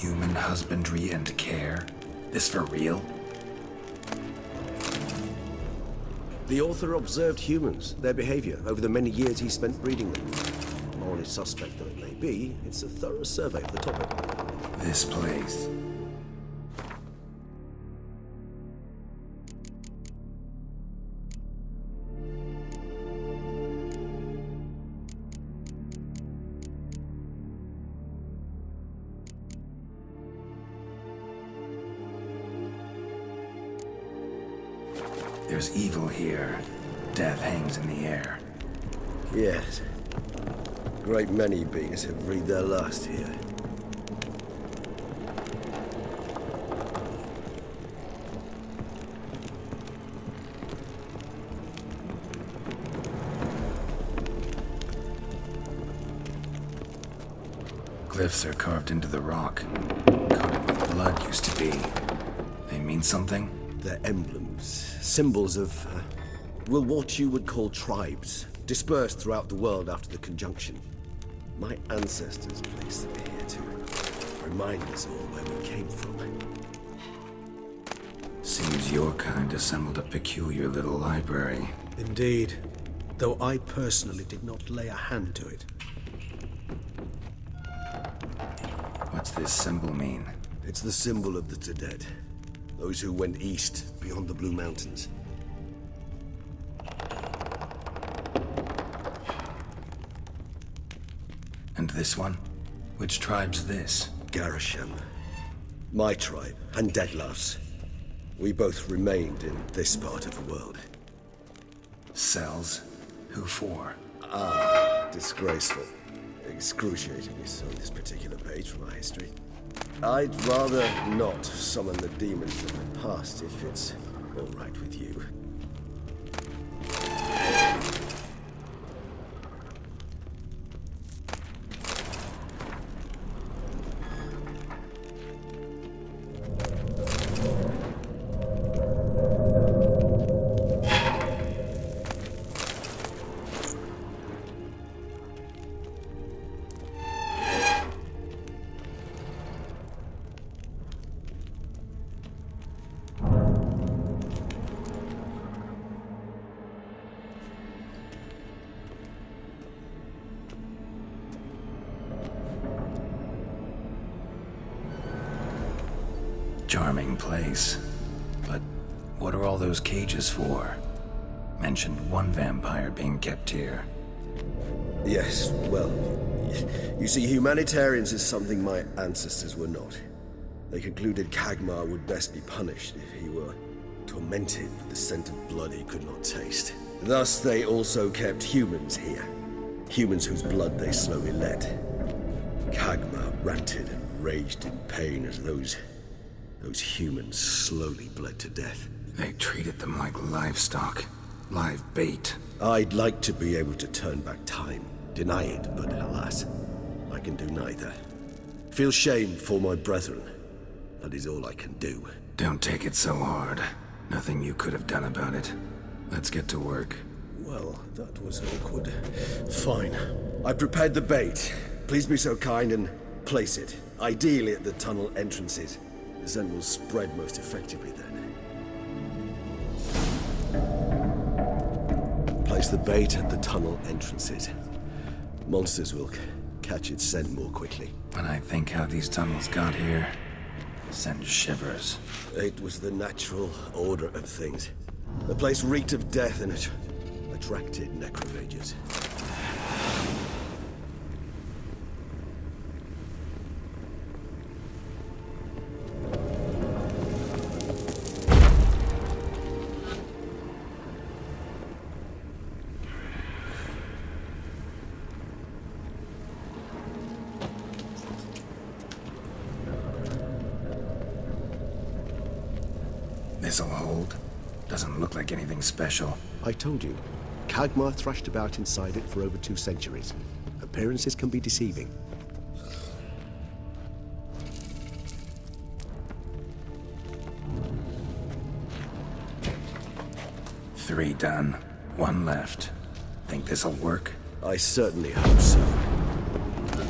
human husbandry and care? This for real? The author observed humans, their behavior, over the many years he spent breeding them. Morally suspect though it may be, it's a thorough survey of the topic. This place. There's evil here. Death hangs in the air. Yes. A great many beings have breathed their last here. Glyphs are carved into the rock. Coated with blood used to be. They mean something? They're emblems, symbols of, well, what you would call tribes, dispersed throughout the world after the conjunction. My ancestors placed them here to remind us all where we came from. Seems your kind assembled a peculiar little library. Indeed, though I personally did not lay a hand to it. What's this symbol mean? It's the symbol of the Tedet, those who went east beyond the Blue Mountains. And this one? Which tribe's this? Garasham. My tribe, and Deadlaugh's. We both remained in this part of the world. Cells? Who for? Disgraceful. Excruciatingly so, this particular page from our history. I'd rather not summon the demons of the past if it's all right with you. Charming place. But what are all those cages for? Mentioned one vampire being kept here. Yes, well, you see, humanitarians is something my ancestors were not. They concluded Kagmar would best be punished if he were tormented with the scent of blood he could not taste. Thus, they also kept humans here. Humans whose blood they slowly let. Kagmar ranted and raged in pain as those humans slowly bled to death. They treated them like livestock. Live bait. I'd like to be able to turn back time, deny it, but alas, I can do neither. Feel shame for my brethren. That is all I can do. Don't take it so hard. Nothing you could have done about it. Let's get to work. Well, that was awkward. Fine. I prepared the bait. Please be so kind and place it, ideally at the tunnel entrances. The scent will spread most effectively then. Place the bait at the tunnel entrances. Monsters will catch its scent more quickly. When I think how these tunnels got here, sends shivers. It was the natural order of things. The place reeked of death and it attracted necrophages. This'll hold. Doesn't look like anything special. I told you, Kagmar thrashed about inside it for over 2 centuries. Appearances can be deceiving. Three done. One left. Think this'll work? I certainly hope so.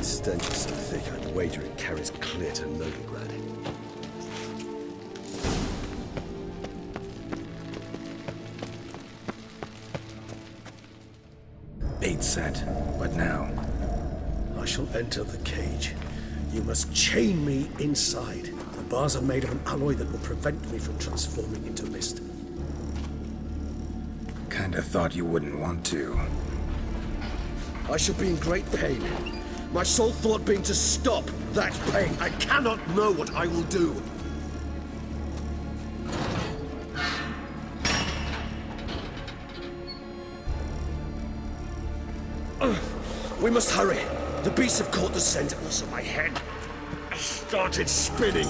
stench is so thick, I'd wager it carries clear to Novigrad. Bait set. What now? I shall enter the cage. You must chain me inside. The bars are made of an alloy that will prevent me from transforming into mist. Kinda thought you wouldn't want to. I shall be in great pain. My sole thought being to stop that pain. I cannot know what I will do. We must hurry. The beasts have caught the scent, also my head started spinning.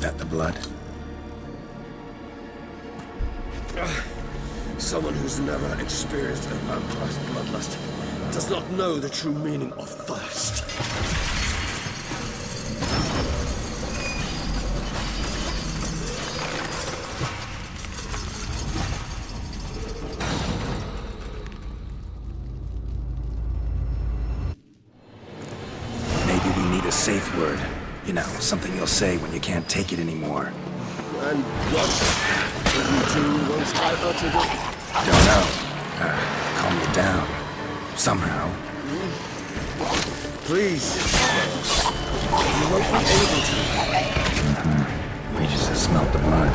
That the blood? Someone who's never experienced a vampire's bloodlust does not know the true meaning of thirst. Maybe we need a safe word. You know, something you'll say when you can't take it anymore. And what did you do once I uttered it? Don't know. Calm you down. Somehow. Please. You won't be able to. We just smelled the blood.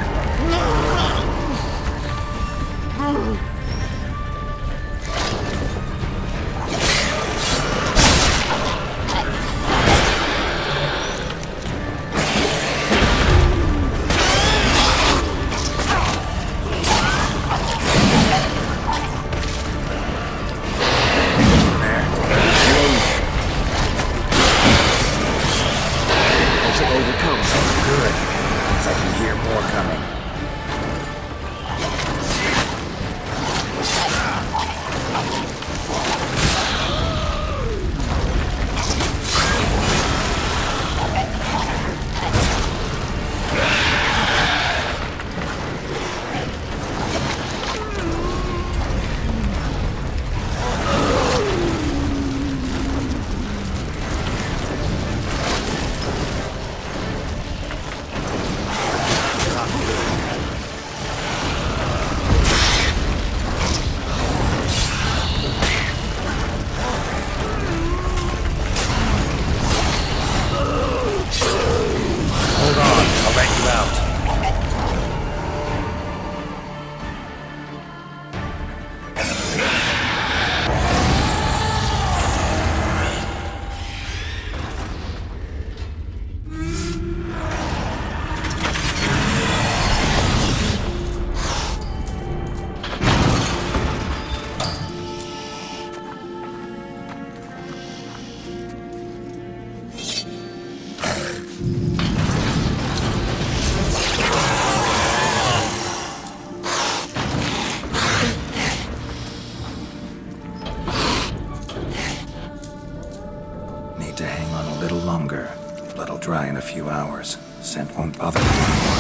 Dry in a few hours. Scent won't bother me anymore.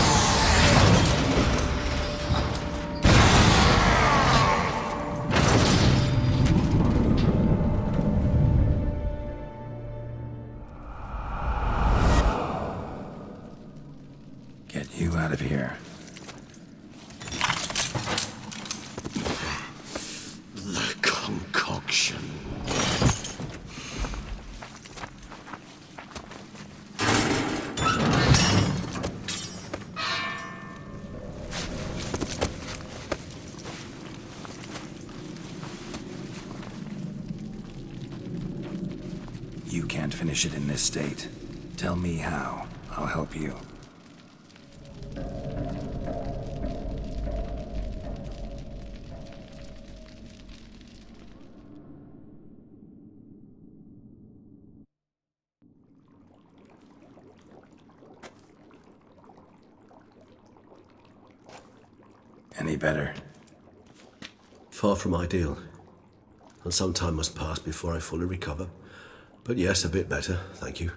Get you out of here. The concoction. You can't finish it in this state. Tell me how. I'll help you. Any better? Far from ideal. And some time must pass before I fully recover. But yes, a bit better, thank you.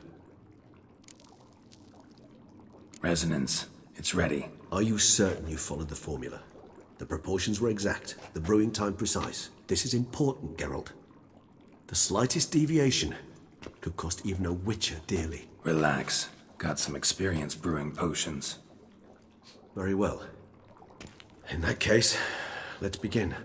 Resonance. It's ready. Are you certain you followed the formula? The proportions were exact, the brewing time precise. This is important, Geralt. The The slightest deviation could cost even a witcher dearly. Relax. Got some experience brewing potions. Very well. In that case, let's begin.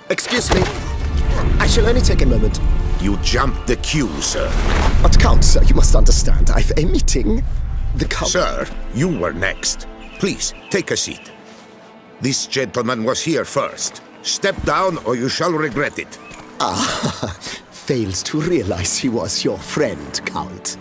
Excuse me. I shall only take a moment. You jumped the queue, sir. But Count, sir, you must understand. I've a meeting. The Count... Sir, you were next. Please, take a seat. This gentleman was here first. Step down or you shall regret it. Ah, fails to realize he was your friend, Count.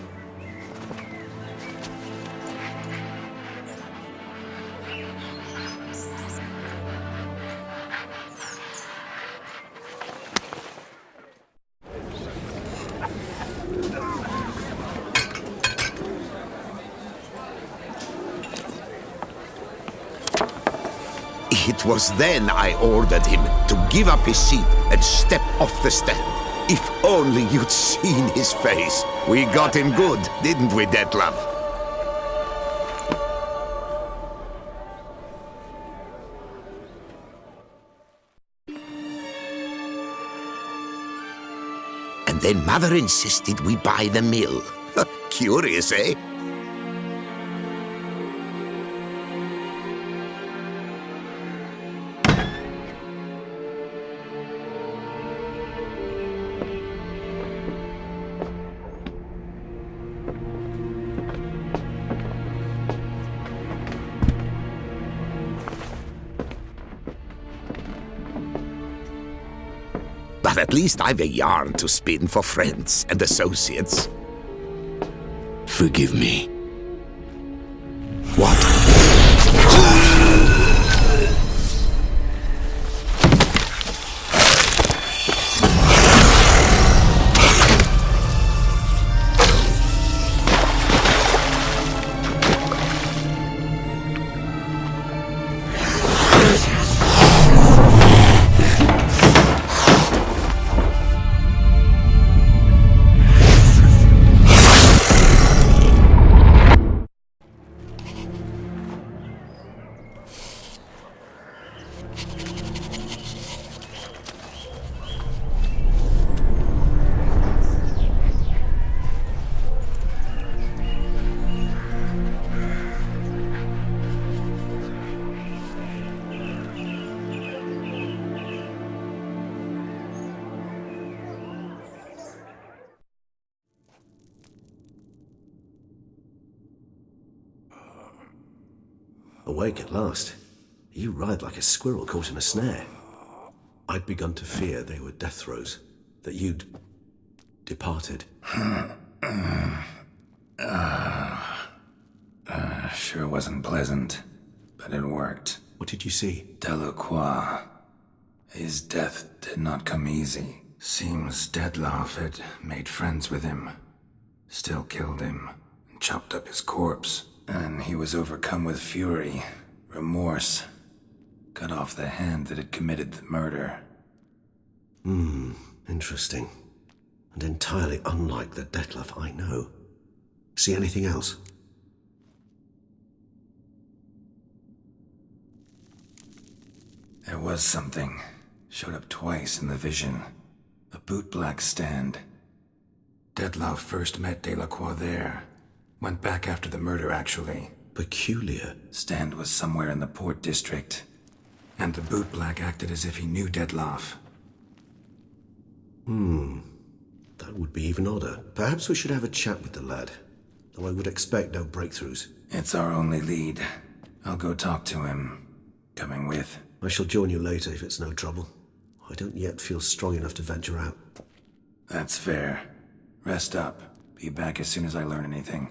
It was then I ordered him to give up his seat and step off the stand. If only you'd seen his face. We got him good, didn't we, Dettlaff? And then Mother insisted we buy the mill. Curious, eh? But at least I've a yarn to spin for friends and associates. Forgive me. What? Awake at last. You ride like a squirrel caught in a snare. I'd begun to fear they were death throes, that you'd departed. Sure wasn't pleasant, but it worked. What did you see? Delacroix. His death did not come easy. Seems Dettlaff had made friends with him. Still killed him, and chopped up his corpse. And he was overcome with fury, remorse. Cut off the hand that had committed the murder. Interesting. And entirely unlike the Dettlaff I know. See anything else? There was something. Showed up twice in the vision. A bootblack stand. Dettlaff first met Delacroix there. Went back after the murder, actually. Peculiar. Stand was somewhere in the Port District. And the bootblack acted as if he knew Dettlaff. That would be even odder. Perhaps we should have a chat with the lad. Though I would expect no breakthroughs. It's our only lead. I'll go talk to him. Coming with. I shall join you later if it's no trouble. I don't yet feel strong enough to venture out. That's fair. Rest up. Be back as soon as I learn anything.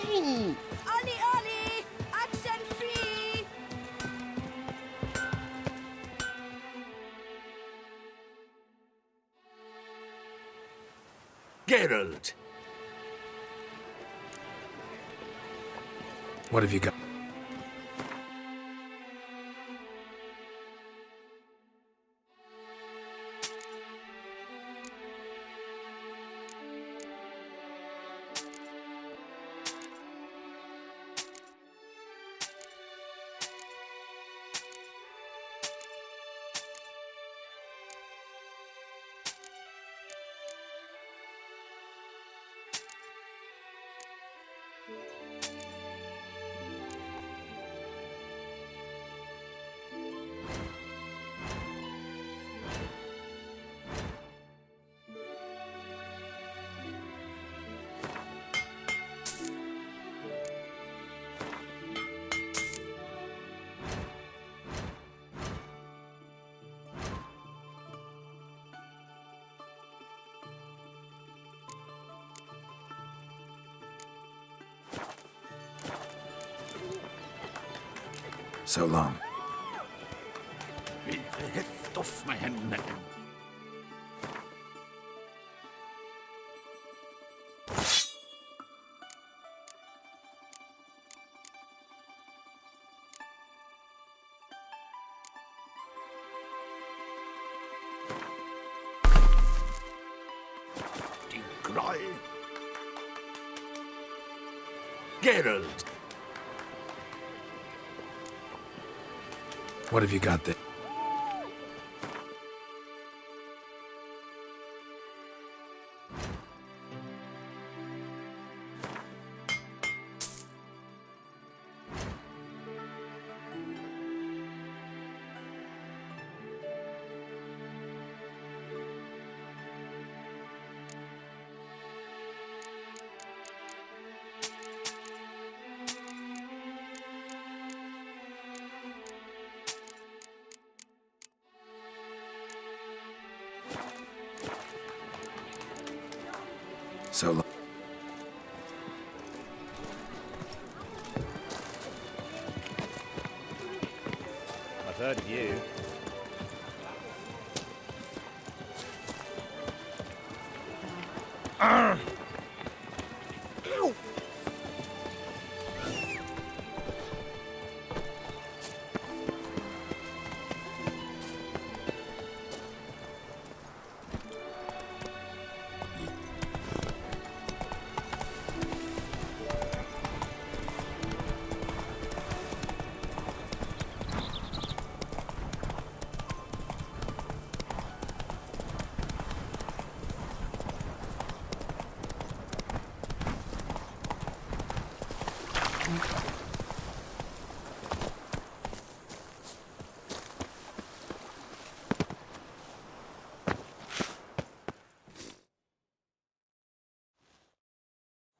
Ollie, Ollie! Accent free! Geralt! What have you got? So long. Heft off my hand. Die Groll. Geralt! What have you got there? So long. I've heard of you.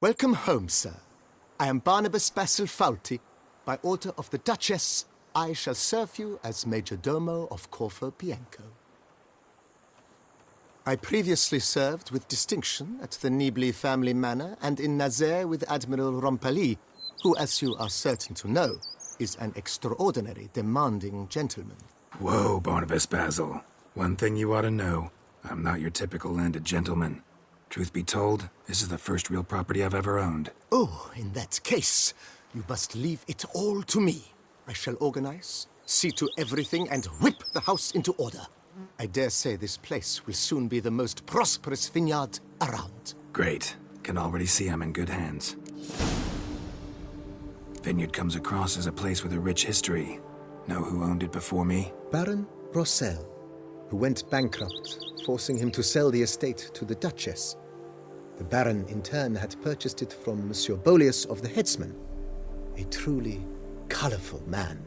Welcome home, sir. I am Barnabas Basil Fawlty. By order of the Duchess, I shall serve you as Major Domo of Corvo Bianco. I previously served with distinction at the Nibli family manor and in Nazaire with Admiral Rompali, who, as you are certain to know, is an extraordinary, demanding gentleman. Whoa, Barnabas Basil. One thing you ought to know. I'm not your typical landed gentleman. Truth be told, this is the first real property I've ever owned. Oh, in that case, you must leave it all to me. I shall organize, see to everything, and whip the house into order. I dare say this place will soon be the most prosperous vineyard around. Great. Can already see I'm in good hands. Vineyard comes across as a place with a rich history. Know who owned it before me? Baron Rossel, who went bankrupt, forcing him to sell the estate to the Duchess. The Baron, in turn, had purchased it from Monsieur Bolius of the Headsman, a truly colorful man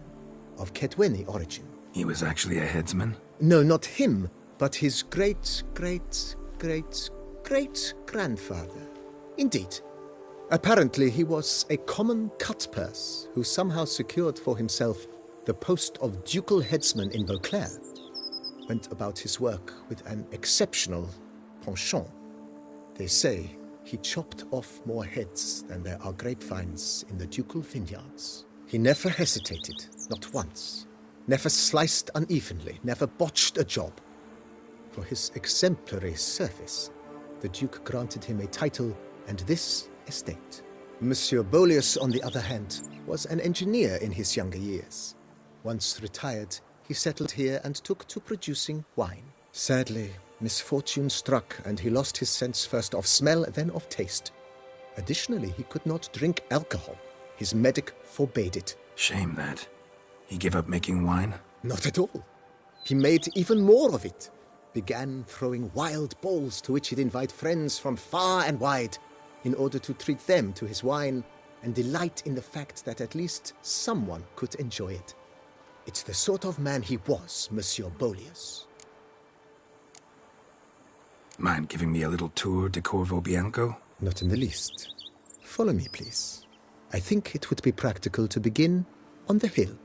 of Kedweni origin. He was actually a headsman? No, not him, but his great-great-great-great-grandfather. Indeed. Apparently, he was a common cutpurse who somehow secured for himself the post of ducal headsman in Beauclair. Went about his work with an exceptional penchant. They say he chopped off more heads than there are grapevines in the ducal vineyards. He never hesitated, not once. Never sliced unevenly, never botched a job. For his exemplary service, the Duke granted him a title and this estate. Monsieur Bolius, on the other hand, was an engineer in his younger years. Once retired, he settled here and took to producing wine. Sadly, misfortune struck and he lost his sense first of smell, then of taste. Additionally, he could not drink alcohol. His medic forbade it. Shame that. He gave up making wine? Not at all. He made even more of it. Began throwing wild balls to which he'd invite friends from far and wide in order to treat them to his wine and delight in the fact that at least someone could enjoy it. It's the sort of man he was, Monsieur Bolius. Mind giving me a little tour de Corvo Bianco? Not in the least. Follow me, please. I think it would be practical to begin on the hill.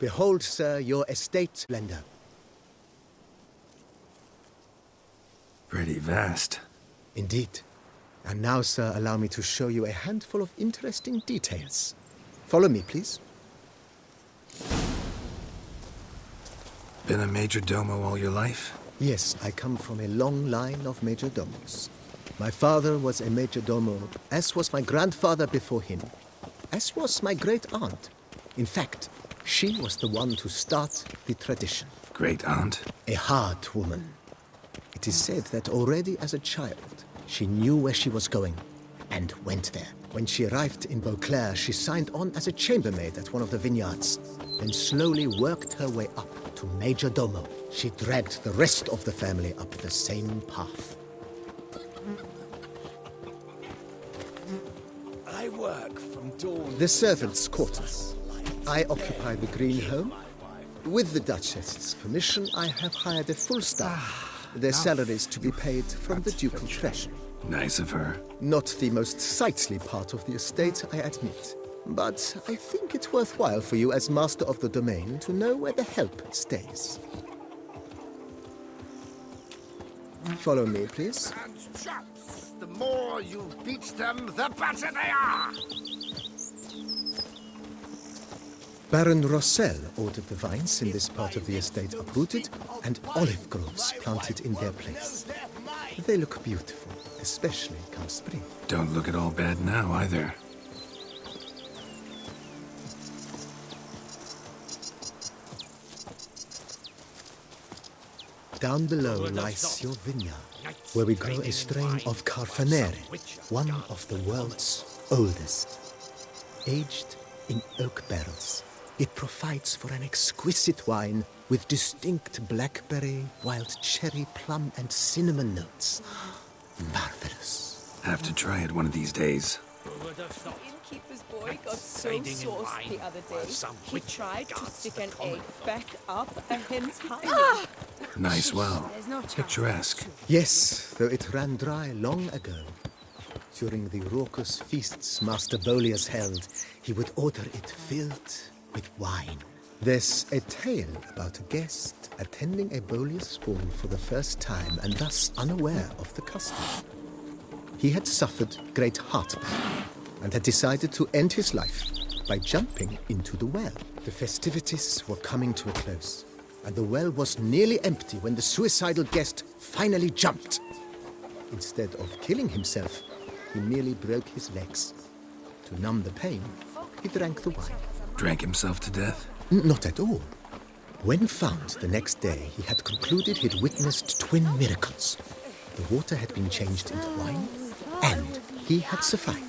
Behold, sir, your estate, lender. Pretty vast. Indeed. And now, sir, allow me to show you a handful of interesting details. Follow me, please. Been a major domo all your life? Yes, I come from a long line of major domos. My father was a major domo, as was my grandfather before him, as was my great-aunt. In fact, she was the one to start the tradition. Great-aunt? A hard woman. It is said that already as a child, she knew where she was going and went there. When she arrived in Beauclair, she signed on as a chambermaid at one of the vineyards, then slowly worked her way up to major domo. She dragged the rest of the family up the same path. I work from dawn. The servants' quarters. I occupy the green home. With the Duchess's permission, I have hired a full staff. Their salaries to be paid from the ducal treasury. Nice of her. Not the most sightly part of the estate, I admit. But I think it worthwhile for you as master of the domain to know where the help stays. Follow me, please. And chaps, the more you beat them, the better they are. Baron Rossel ordered the vines in this part of the estate uprooted and olive groves planted in their place. They look beautiful, especially come spring. Don't look at all bad now, either. Down below lies your vineyard, where we grow a strain of Carfanere, one of the world's oldest. Aged in oak barrels, it provides for an exquisite wine with distinct blackberry, wild cherry, plum, and cinnamon notes. Marvelous. Have to try it one of these days. keeper's boy got so sauced the other day, he tried to stick an egg back up a hen's hind. Nice well. Picturesque. Yes, though it ran dry long ago. During the raucous feasts Master Bolius held, he would order it filled with wine. There's a tale about a guest attending a Bolius ball for the first time and thus unaware of the custom. He had suffered great heartburn and had decided to end his life by jumping into the well. The festivities were coming to a close, and the well was nearly empty when the suicidal guest finally jumped. Instead of killing himself, he merely broke his legs. To numb the pain, he drank the wine. Drank himself to death? Not at all. When found the next day, he had concluded he'd witnessed twin miracles. The water had been changed into wine, and he had survived.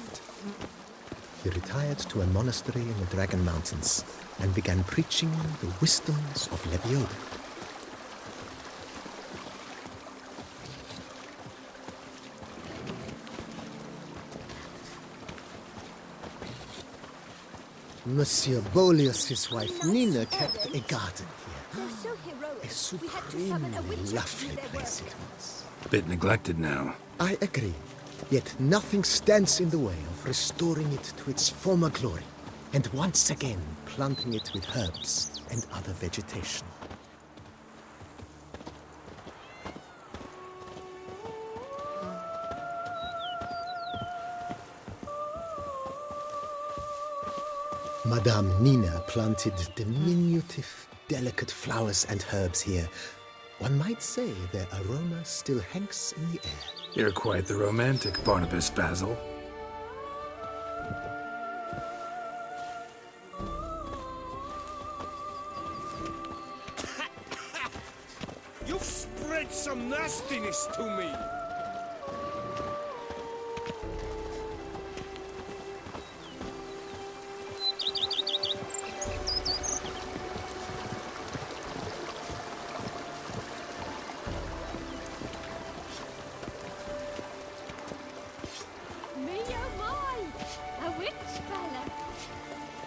He retired to a monastery in the Dragon Mountains and began preaching the wisdoms of Lebioda. Monsieur Bolius' wife Nina kept a garden here. So heroic. A supremely lovely place it was. Bit neglected now. I agree. Yet nothing stands in the way of restoring it to its former glory, and once again planting it with herbs and other vegetation. Madame Nina planted diminutive, delicate flowers and herbs here. One might say their aroma still hangs in the air. You're quite the romantic, Barnabas Basil. You've spread some nastiness to me.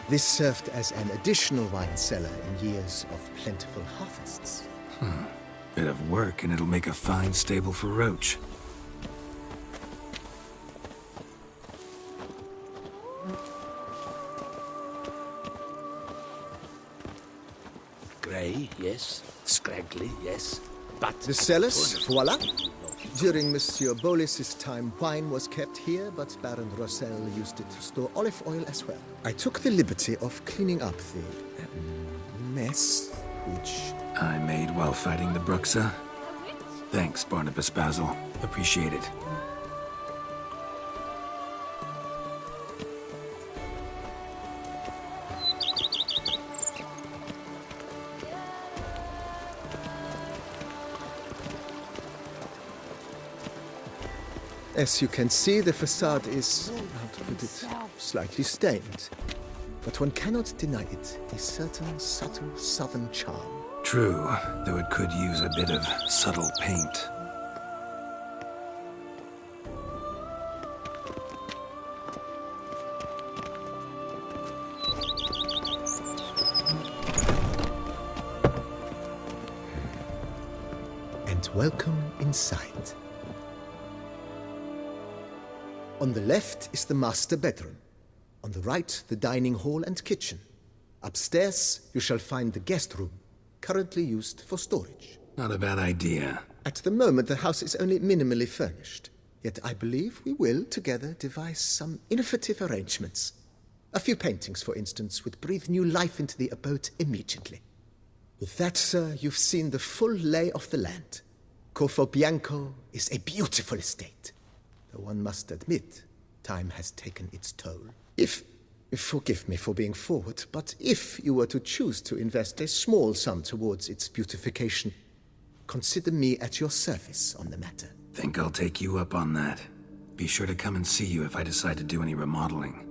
This served as an additional wine cellar in years of plentiful harvests. Bit of work and it'll make a fine stable for Roach. Grey, yes. Scraggly, yes. But The cellars, voila. During Monsieur Bolis's time, wine was kept here, but Baron Rossel used it to store olive oil as well. I took the liberty of cleaning up the mess, which... I made while fighting the Bruxa. Thanks, Barnabas Basil. Appreciate it. As you can see, the facade is, how to put it, slightly stained. But one cannot deny it, a certain subtle southern charm. True, though it could use a bit of subtle paint. And welcome inside. On the left is the master bedroom. On the right, the dining hall and kitchen. Upstairs, you shall find the guest room, currently used for storage. Not a bad idea. At the moment, the house is only minimally furnished. Yet I believe we will, together, devise some innovative arrangements. A few paintings, for instance, would breathe new life into the abode immediately. With that, sir, you've seen the full lay of the land. Corvo Bianco is a beautiful estate. Though one must admit, time has taken its toll. Forgive me for being forward, but if you were to choose to invest a small sum towards its beautification, consider me at your service on the matter. Think I'll take you up on that. Be sure to come and see you if I decide to do any remodeling.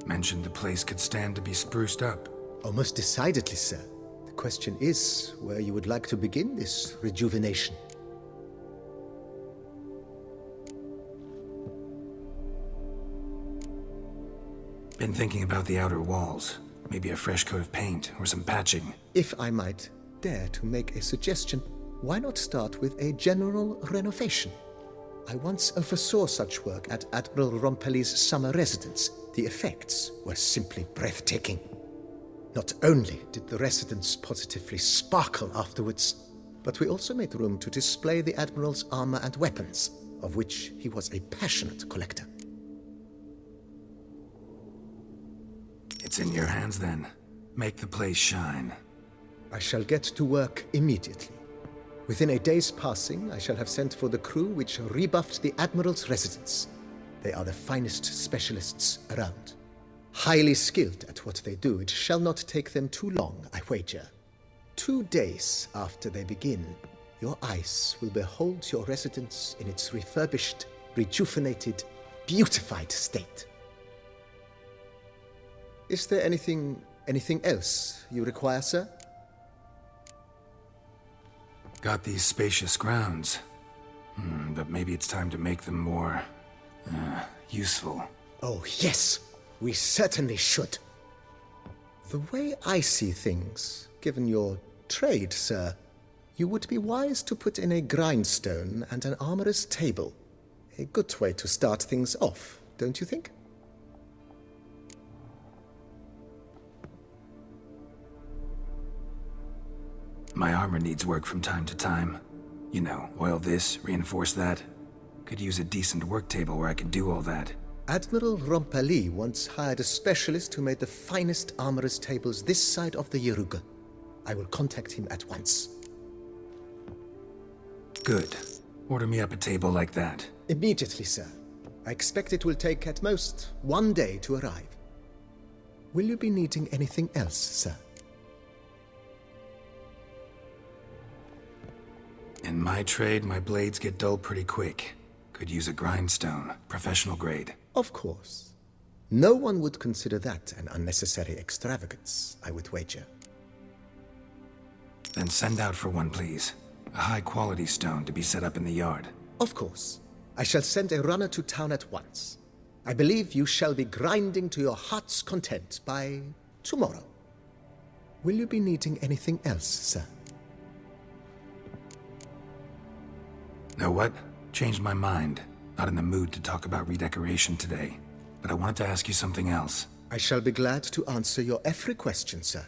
Mentioned the place could stand to be spruced up. Oh, most decidedly, sir. The question is where you would like to begin this rejuvenation. Been thinking about the outer walls. Maybe a fresh coat of paint or some patching. If I might dare to make a suggestion, why not start with a general renovation? I once oversaw such work at Admiral Rompelli's summer residence. The effects were simply breathtaking. Not only did the residence positively sparkle afterwards, but we also made room to display the Admiral's armor and weapons, of which he was a passionate collector. It's in your hands then. Make the place shine. I shall get to work immediately. Within a day's passing, I shall have sent for the crew which rebuffed the Admiral's residence. They are the finest specialists around. Highly skilled at what they do, it shall not take them too long, I wager. 2 days after they begin, your eyes will behold your residence in its refurbished, rejuvenated, beautified state. Is there anything else you require, sir? Got these spacious grounds. But maybe it's time to make them more... useful. Oh, yes! We certainly should. The way I see things, given your trade, sir, you would be wise to put in a grindstone and an armorer's table. A good way to start things off, don't you think? My armor needs work from time to time. You know, oil this, reinforce that. Could use a decent work table where I could do all that. Admiral Rompelli once hired a specialist who made the finest armorer's tables this side of the Yaruga. I will contact him at once. Good. Order me up a table like that. Immediately, sir. I expect it will take at most 1 day to arrive. Will you be needing anything else, sir? In my trade, my blades get dull pretty quick. Could use a grindstone, professional grade. Of course. No one would consider that an unnecessary extravagance, I would wager. Then send out for one, please. A high-quality stone to be set up in the yard. Of course. I shall send a runner to town at once. I believe you shall be grinding to your heart's content by tomorrow. Will you be needing anything else, sir? Know what? Changed my mind. Not in the mood to talk about redecoration today. But I wanted to ask you something else. I shall be glad to answer your every question, sir.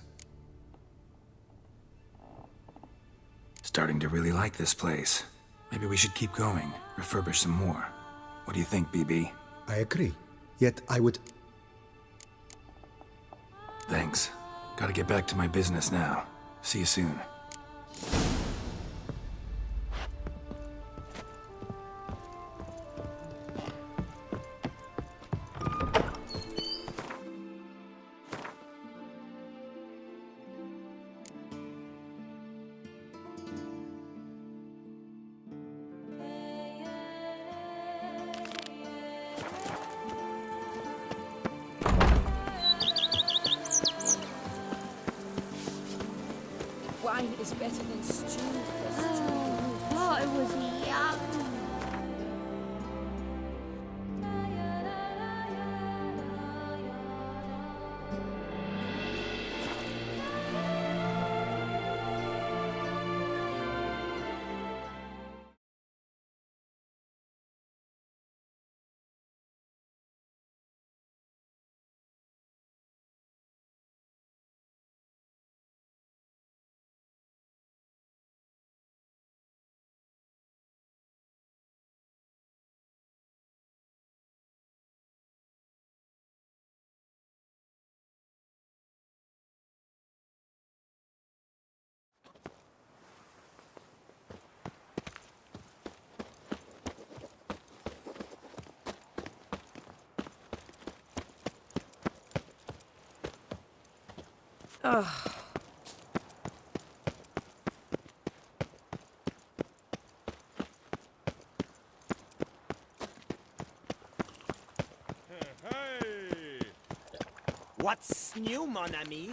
Starting to really like this place. Maybe we should keep going, refurbish some more. What do you think, BB? I agree. Yet I would... Thanks. Gotta get back to my business now. See you soon. Wine is better than stew for stew. Oh, it was yum. Ugh. What's new, mon ami?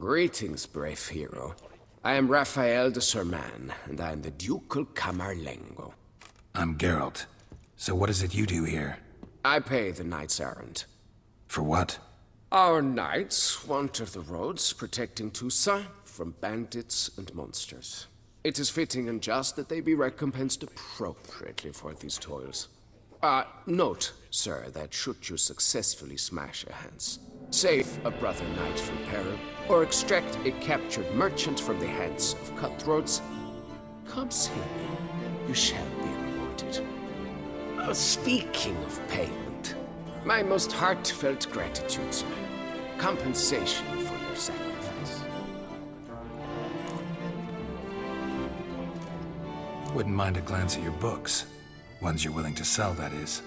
Greetings, brave hero. I am Raphael de Serman, and I am the Ducal Camarlengo. I'm Geralt. So what is it you do here? I pay the knight's errand. For what? Our knights wander the roads, protecting Toussaint from bandits and monsters. It is fitting and just that they be recompensed appropriately for these toils. Note, sir, that should you successfully smash a Hans, save a brother knight from peril, or extract a captured merchant from the hands of cutthroats, come see me. You shall be rewarded. Speaking of payment, my most heartfelt gratitude, sir. Compensation for your sacrifice. Wouldn't mind a glance at your books. Ones you're willing to sell, that is.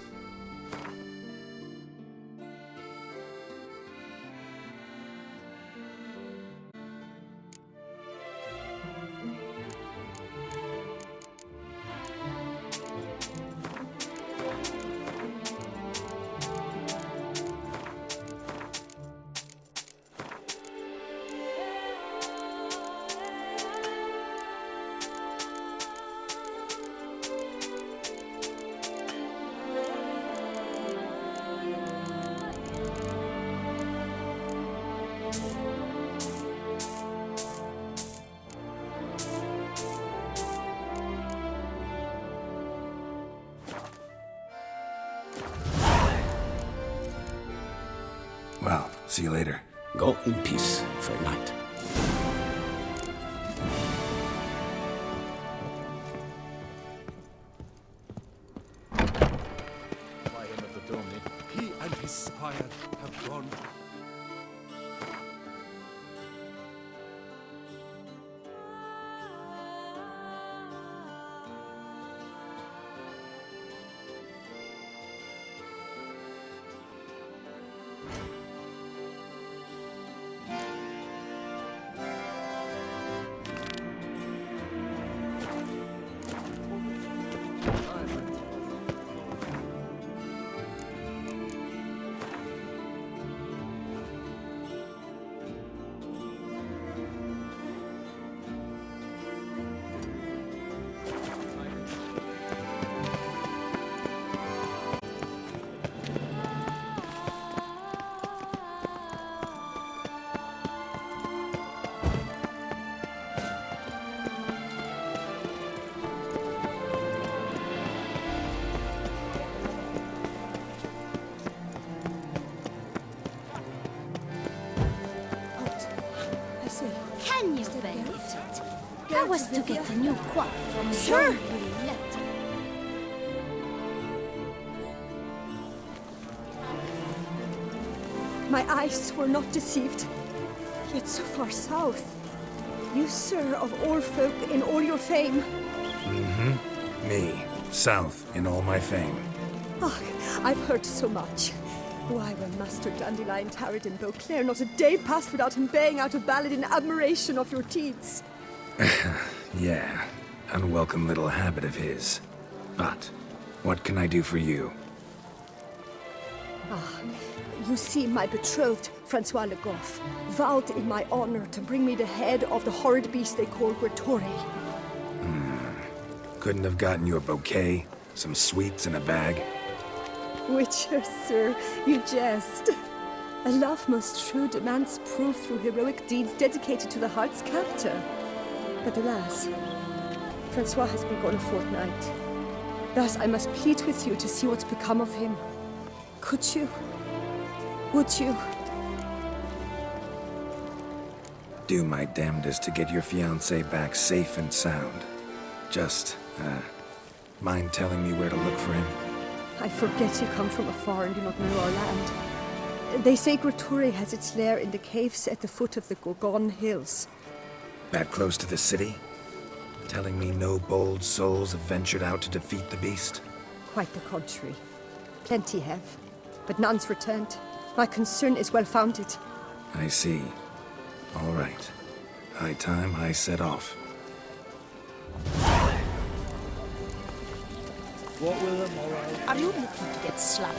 Well, see you later. Go in peace, fair knight. By him of the Domni, he and his squire have gone. Can you believe it? I was to get a new coif from Sir! Juliette. My eyes were not deceived. Yet so far south. You, sir, of all folk in all your fame. Mm-hmm. Me. South in all my fame. Ah, I've heard so much. Why, when Master Dandelion tarried in Beauclair, not a day passed without him baying out a ballad in admiration of your deeds. Yeah, unwelcome little habit of his. But, what can I do for you? Ah, you see, my betrothed, Francois Le Goff, vowed in my honor to bring me the head of the horrid beast they call Grettori. Couldn't have gotten you a bouquet, some sweets in a bag? Witcher, sir, you jest. A love most true demands proof through heroic deeds dedicated to the heart's captor. But alas, Francois has been gone a fortnight. Thus I must plead with you to see what's become of him. Could you? Would you? Do my damnedest to get your fiancé back safe and sound. Just, mind telling me where to look for him? I forget you come from afar and do not know our land. They say Grettori has its lair in the caves at the foot of the Gorgon Hills. That close to the city? Telling me no bold souls have ventured out to defeat the beast? Quite the contrary. Plenty have, but none's returned. My concern is well-founded. I see. All right. High time I set off. What will the morrow? Are you looking to get slapped?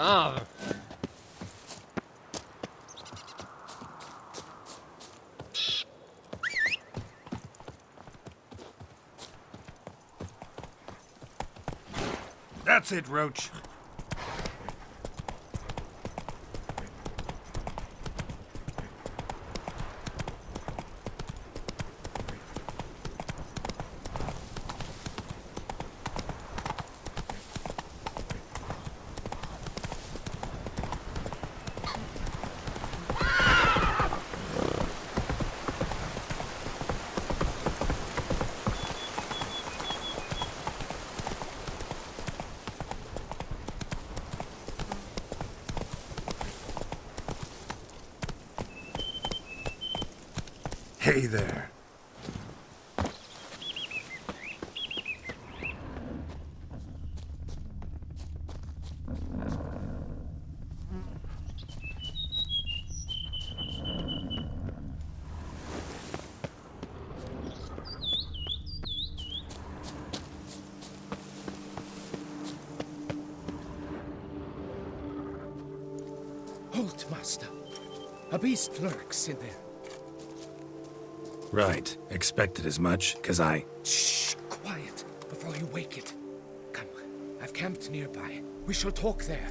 Ah. That's it, Roach. Hey there. Halt, master. A beast lurks in there. Right. Expected as much, 'cause I... Shh! Quiet, before you wake it. Come, I've camped nearby. We shall talk there.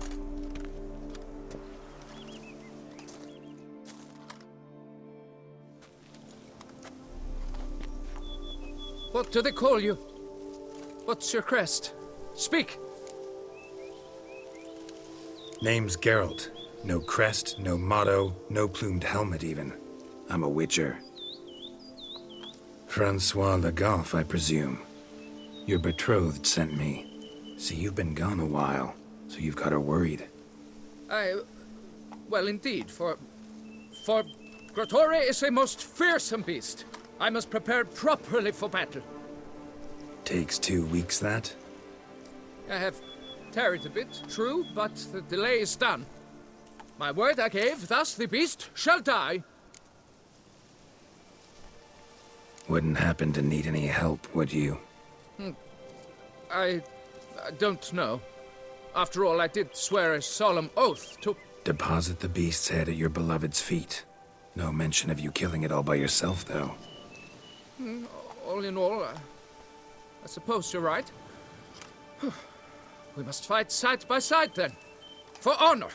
What do they call you? What's your crest? Speak! Name's Geralt. No crest, no motto, no plumed helmet even. I'm a witcher. Francois Le Goff, I presume. Your betrothed sent me. See, you've been gone a while, so you've got her worried. Well, indeed, for Grotore is a most fearsome beast. I must prepare properly for battle. Takes 2 weeks, that? I have tarried a bit, true, but the delay is done. My word I gave, thus the beast shall die. Wouldn't happen to need any help, would you? I don't know. After all, I did swear a solemn oath to... Deposit the beast's head at your beloved's feet. No mention of you killing it all by yourself, though. All in all, I suppose you're right. We must fight side by side, then. For honor!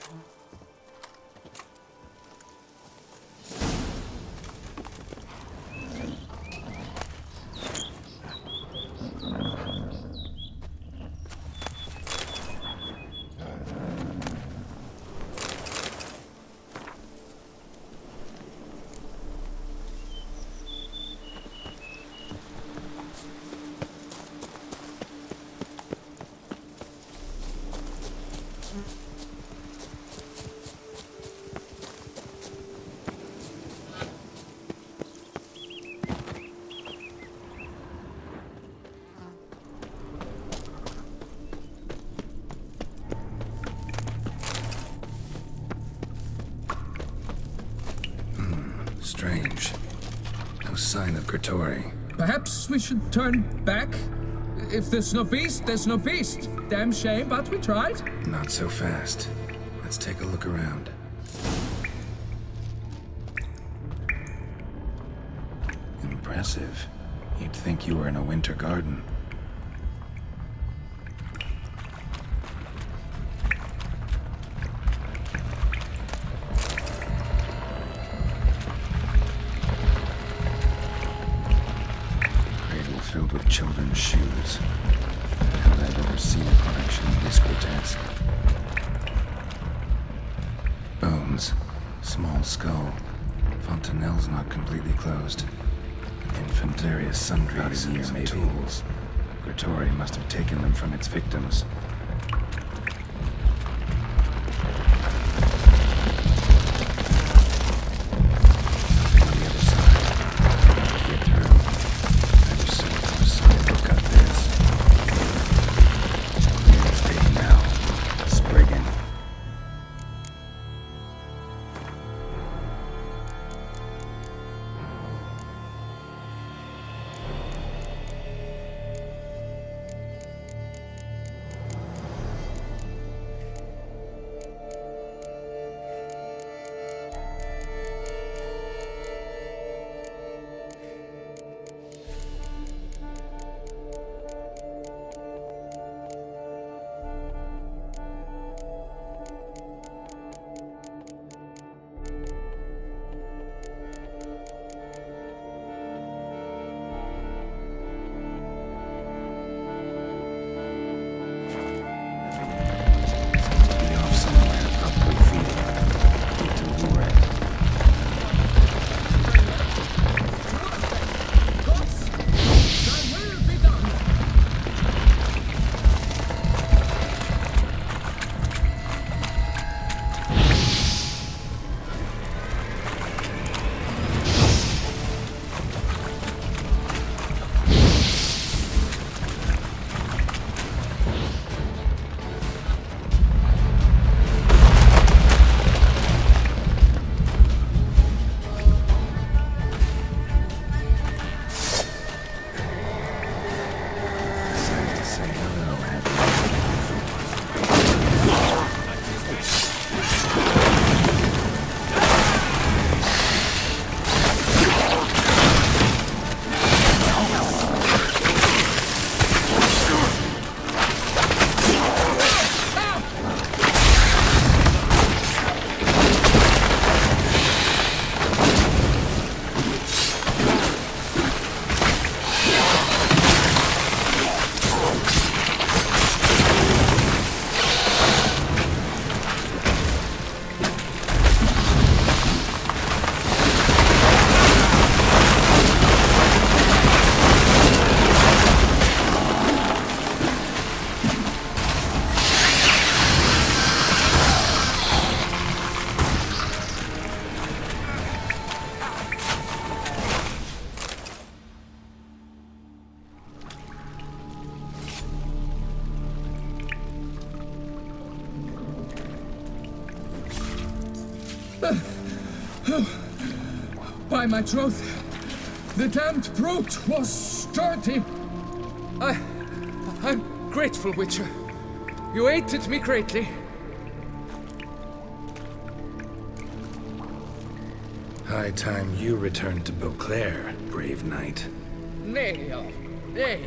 Strange. No sign of Grotore. Perhaps we should turn back? If there's no beast, there's no beast. Damn shame, but we tried. Not so fast. Let's take a look around. Impressive. You'd think you were in a winter garden. Filled with children's shoes. Had I ever seen a collection this grotesque? Bones. Small skull. Fontanelle's not completely closed. Infant various sundries and some tools. Grotore must have taken them from its victims. By my troth, the damned brute was sturdy. I'm grateful, Witcher. You aided me greatly. High time you returned to Beauclair, brave knight. Nay, nay.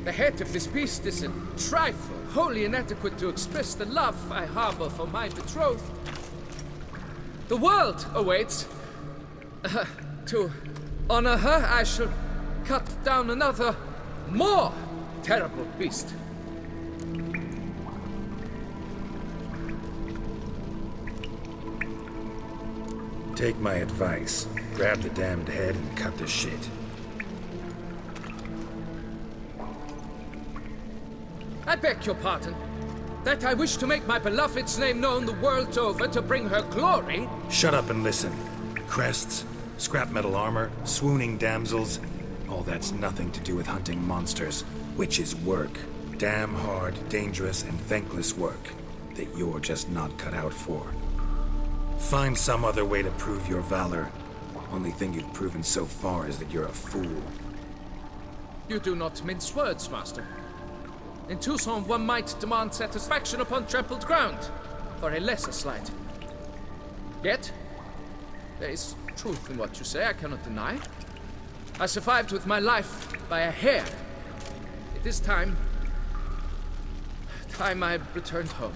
The head of this beast is a trifle, wholly inadequate to express the love I harbor for my betrothed. The world awaits. To honor her, I shall cut down another, more terrible beast. Take my advice. Grab the damned head and cut the shit. I beg your pardon. That I wish to make my beloved's name known the world over to bring her glory? Shut up and listen. Crests, scrap metal armor, swooning damsels. All that's nothing to do with hunting monsters, which is work. Damn hard, dangerous, and thankless work that you're just not cut out for. Find some other way to prove your valor. Only thing you've proven so far is that you're a fool. You do not mince words, Master. In Tucson, one might demand satisfaction upon trampled ground for a lesser slight. Yet, there is truth in what you say, I cannot deny. I survived with my life by a hair. It is time I returned home.